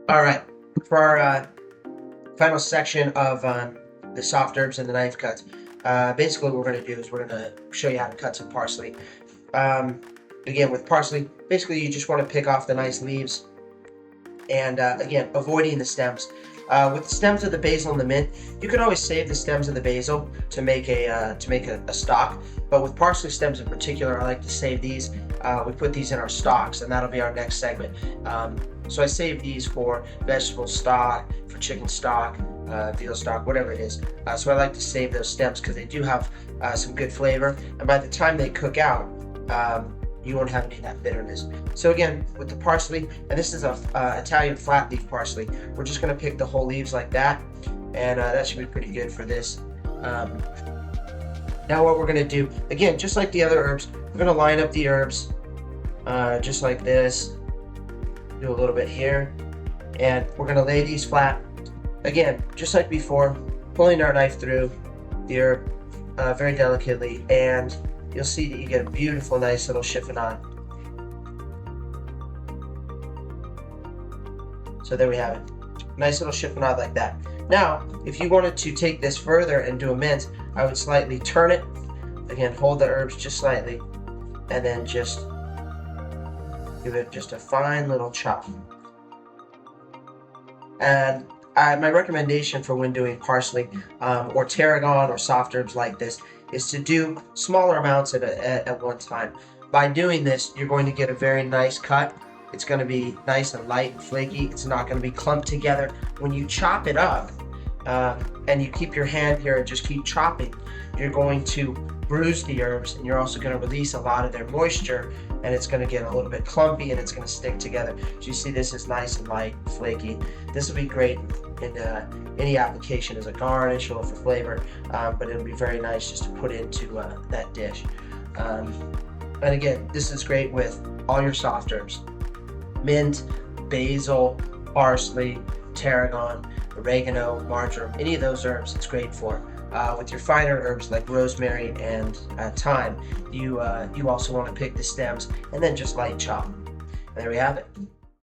All right, for our final section of the soft herbs and the knife cuts, basically what we're going to do is we're going to show you how to cut some parsley. Again, with parsley, basically you just want to pick off the nice leaves and again, avoiding the stems. With the stems of the basil and the mint, you can always save the stems of the basil to make a stock. But with parsley stems in particular, I like to save these. We put these in our stocks, and that'll be our next segment. So I save these for vegetable stock, for chicken stock, veal stock, whatever it is. So I like to save those stems because they do have some good flavor, and by the time they cook out, you won't have any of that bitterness. So again, with the parsley, and this is a Italian flat leaf parsley, we're just going to pick the whole leaves like that, and that should be pretty good for this. Now what we're going to do, again, just like the other herbs, we're going to line up the herbs just like this. Do a little bit here, and we're going to lay these flat. Again, just like before, pulling our knife through the herb very delicately, and you'll see that you get a beautiful, nice little chiffonade. So there we have it. Nice little chiffonade like that. Now, if you wanted to take this further and do a mint, I would slightly turn it. Again, hold the herbs just slightly, and then just give it just a fine little chop. And my recommendation for when doing parsley or tarragon or soft herbs like this is to do smaller amounts at one time. By doing this, you're going to get a very nice cut. It's going to be nice and light and flaky. It's not going to be clumped together. When you chop it up and you keep your hand here and just keep chopping, you're going to bruise the herbs, and you're also going to release a lot of their moisture, and it's going to get a little bit clumpy and it's going to stick together. So you see this is nice and light and flaky. This will be great in any application as a garnish or for flavor, but it'll be very nice just to put into that dish. And again, this is great with all your soft herbs: mint, basil, parsley, tarragon, oregano, marjoram, any of those herbs it's great for. With your finer herbs like rosemary and thyme, you also want to pick the stems and then just light chop. And there we have it.